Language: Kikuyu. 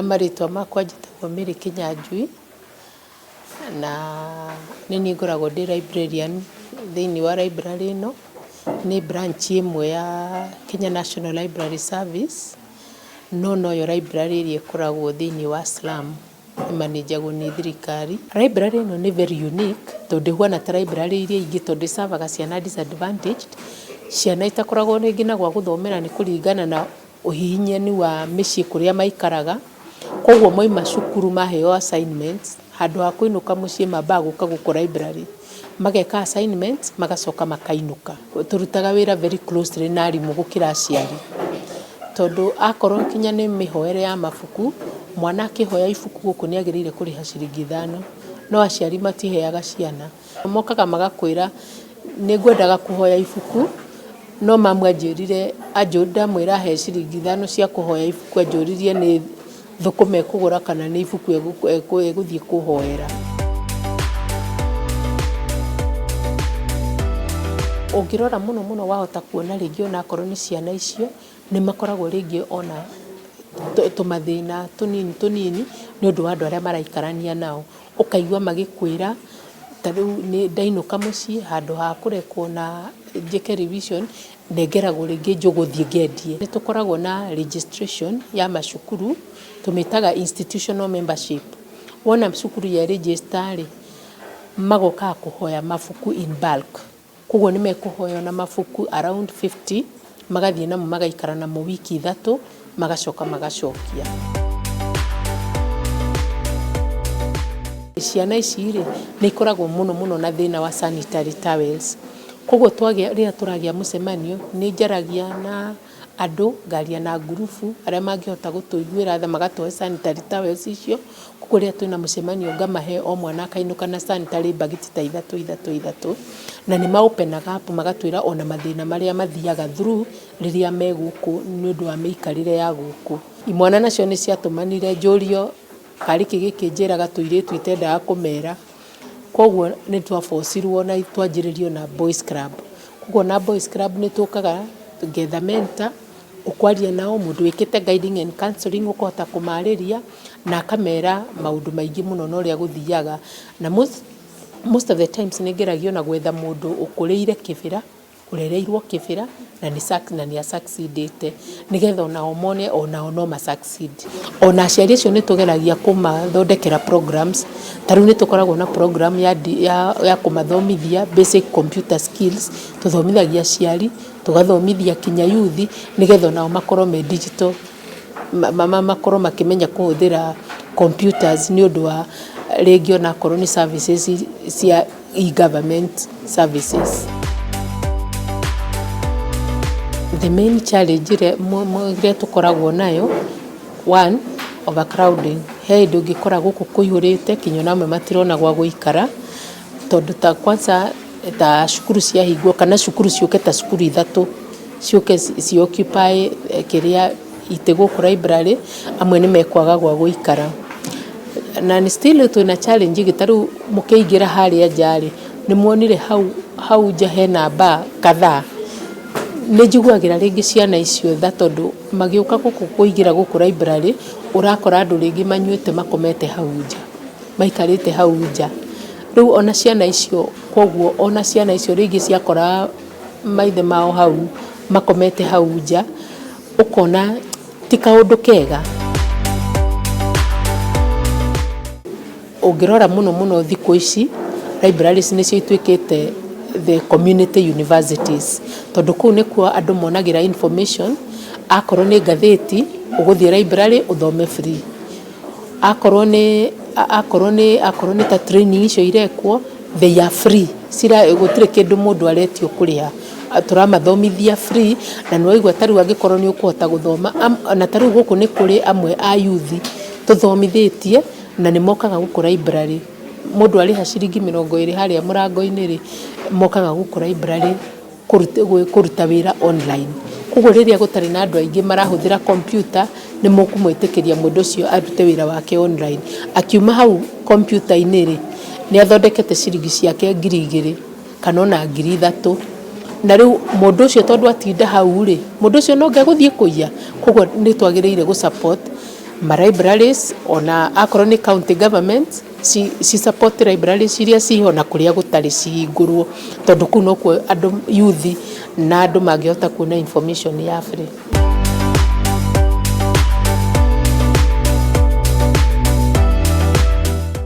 Marĩtwa makwa njĩtagwo Mary Kinyanjui na nĩ ngoragwo ndĩ librarian thĩinĩ wa library ĩno. Nĩ branch ĩmwe ya Kenya National Library Service, no noyo library ĩrĩa ĩkoragwo thĩinĩ wa slum ĩmanĩnjagwo nĩ thirikari. Library ĩno nĩ very unique tondũ ĩhuana ta library iria ingĩ tondũ ĩservaga ciana disadvantaged, ciana itakoragwo rĩngĩ na gwa gũthomera nĩ kũringana na ũhihinyani wa mĩciĩ kũrĩa maikaraga. Koguo moima cukuru maheo assignments, handũ ha kũinũka mũciĩ mambaga gũka gũkũ library mageka assignments magacoka makainũka. Tũrutaga wĩra very closely na arimũ gũkĩra aciari, tondũ akorwo kinya nĩ mĩhoere ya mabuku, mwana akĩhoya ibuku gũkũ nĩ agĩrĩire kũrĩha ciringi 5, no aciari matiheaga ciana. Mokaga magakwĩra nĩ ngwendaga kũhoya ibuku, no mamu anjĩrire ndamwĩra he ciringi 5 cia kũhoya ibuku, anjũririe nĩ thũkũma ekũgũra kana nĩ ibuku egũthiĩ kũhoera. Ũngĩrora mũno mũno wahota kuona rĩngĩ ona akorwo nĩ ciana icio nĩ makoragwo rĩngĩ ona tũmathĩna tũnini nĩ ũndũ wa andũ arĩa maraikarania nao. Ũkaigua magĩkwĩra ta rĩu nĩ ndainũka mũciĩ, handũ ha kũrekwo na njĩke revision nengeragwo rĩngĩ njũgũthiĩ ngendie. Nĩ tũkoragwo na registration ya macukuru, tũmĩtaga institutional membership. Wona cukuru ya register magoka kũhoya mabuku in bulk. Koguo nĩ mekũhoya na mabuku around 50, magathiĩ namo magaikara namo wiki 3 magacoka magacokia. Ciana ici nĩ ikoragwo mũno na thĩna wa sanitary towels. Koguo rĩrĩa tũragĩa mũcemanio nĩ njaragia na andũ, ngaria na ngurubu arĩa mangĩhota gũtũiguĩra tha magatũhe sanitary towels icio. Koguo rĩrĩa twĩna mũcemanio ngamahe o mwana akainũka na sanitary bagiti ta 3 na nĩ maopenaga up magatwĩra ona mathĩna marĩa mathiaga through rĩrĩa me gũkũ nĩ ũndũ wa mĩikarĩre ya gũkũ. Imwana nacio nĩ ciatũmanire njũrio karĩkĩ gĩkĩ njĩraga tũirĩtu itendaga kũmera. Koguo nĩ twaforcirwo na twanjĩrĩrio na boys club. Koguo na boys club nĩ tũkaga together mentor, ũkwaria nao mũndũ wĩkĩte guiding and counseling ũkahota kũmarĩria na akamera maũndũ maingĩ mũno na ũrĩa gũthiaga. Na most of the times nĩ ngeragio na gwetha mũndũ ũkũrĩire Kibera, ũrereirwo Kibera na nĩ succeedĩte, nĩgetha onao mone onao no succeed. Ona aciari acio nĩ tũgeragia kũmathondekera programs. Ta rĩu nĩ tũkoragwo na program ya kũmathomithia basic computer skills, tũthomithagia aciari, tũgathomithia kinya youth, nĩgetha onao makorwo me digital, makorwo makĩmenya kũhũthĩra computers nĩ ũndũ wa rĩngĩ ona korwo nĩ services cia e-government services. The main challenge ĩrĩa tũkoragwo nayo, one, overcrowding. He hĩndĩ ũngĩkora gũkũ kũihũrĩte kinya ona amwe matirona gwa gũikara, tondũ ta kwanza ta cukuru ciahingwo kana cukuru ciũke ta cukuru 3 ciũke ci-occupy kĩrĩa itĩ gũkũ library, amwe nĩ mekwaga gwa gũikara. Na nĩ still twĩna challenge gĩtarũ mũkĩingĩra harĩa njarĩ nĩ muonire hau nja hena bar kadhaa. Nĩ njiguagĩra rĩngĩ ciana icio tha tondũ magĩũka gũkũ kũingĩra gũkũ library ũrakora andũ rĩngĩ manyuĩte makomete hau nja, maikarĩte hau nja. Rĩu ona ciana icio, koguo ona ciana icio rĩngĩ ciakora maithe mao hau makomete hau nja, ũkona ti kaũndũ kega. Ũngĩrora mũno thikũ ici libraries nĩcio ituĩkĩte the community universities, tondũ kũu nĩkuo andũ monagĩra information. Akorwo nĩ ngathĩti ũgũthiĩ library ũthome free, akorwo nĩ ta training icio irekwo they are free, gũtirĩ kĩndũ mũndũ aretio kũrĩha, tũramathomithia free. Na nĩ waigua ta rĩu angĩkorwo nĩ ũkũhota gũthoma, na ta rĩu gũkũ nĩ kũrĩ amwe a youth tũthomithĩtie na nĩ mokaga gũkũ library. Mũndũ arĩha ciringi 20 harĩa mũrango-inĩ mokaga gũkũ library kũruta wĩra online. Koguo rĩrĩa gũtarĩ na andũ aingĩ marahũthĩra computer nĩ mũkũmwĩtĩkĩria mũndũ ũcio arute wĩra wake online. Akiuma hau computer-inĩ nĩ athondekete ciringi ciake 2,000 kana ona 3,000. Na rĩu mũndũ ũcio tondũ atinda hau mũndũ ũcio no ngegũthiĩ kũiya. Koguo nĩ twagĩrĩire gũ support ma libraries ona akorwo ni county government si support libraries iria ciho na kuria gutari cihingurwo tondu kuu no kuo andu youth na andu mangihota kuona information ya free.